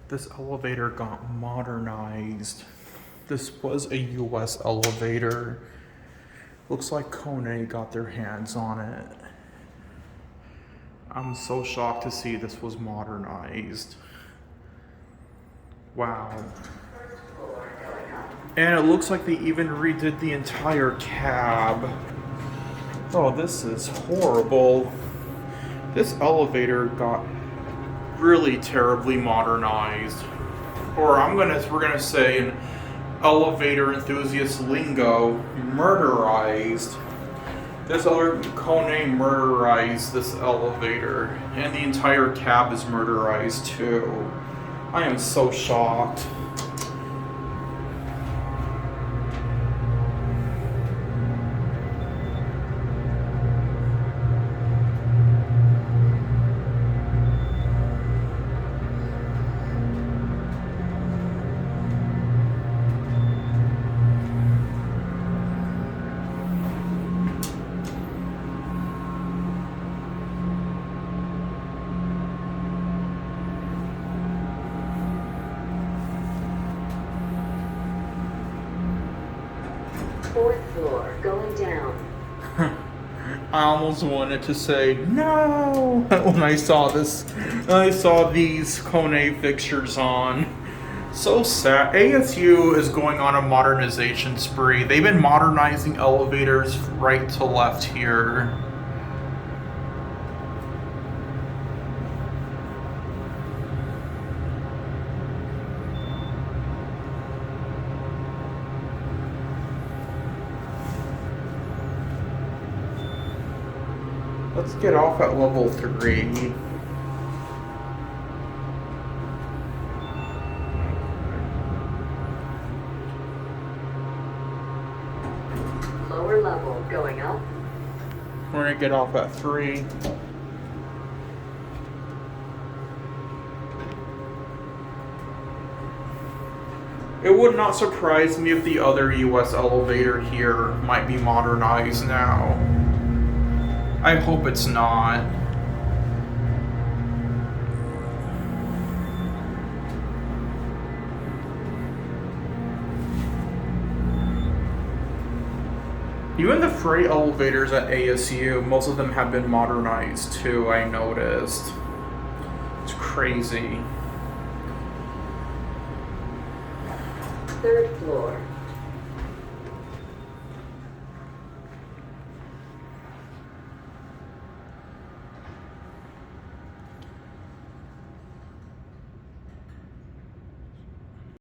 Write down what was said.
This elevator got modernized. This was a US elevator. Looks like Kone got their hands on it. I'm so shocked to see this was modernized. Wow. And it looks like they even redid the entire cab. Oh, this is horrible. This elevator got really terribly modernized. Or we're gonna say in elevator enthusiast lingo, murderized. This other Kone murderized this elevator, and the entire cab is murderized too. I am so shocked. Fourth floor, going down. I almost wanted to say no when I saw this. I saw these Kone fixtures on. So sad. ASU is going on a modernization spree. They've been modernizing elevators right to left here. Let's get off at level 3. Lower level, going up. We're gonna get off at 3. It would not surprise me if the other US elevator here might be modernized now. I hope it's not. Even the freight elevators at ASU, most of them have been modernized too, I noticed. It's crazy. Third floor.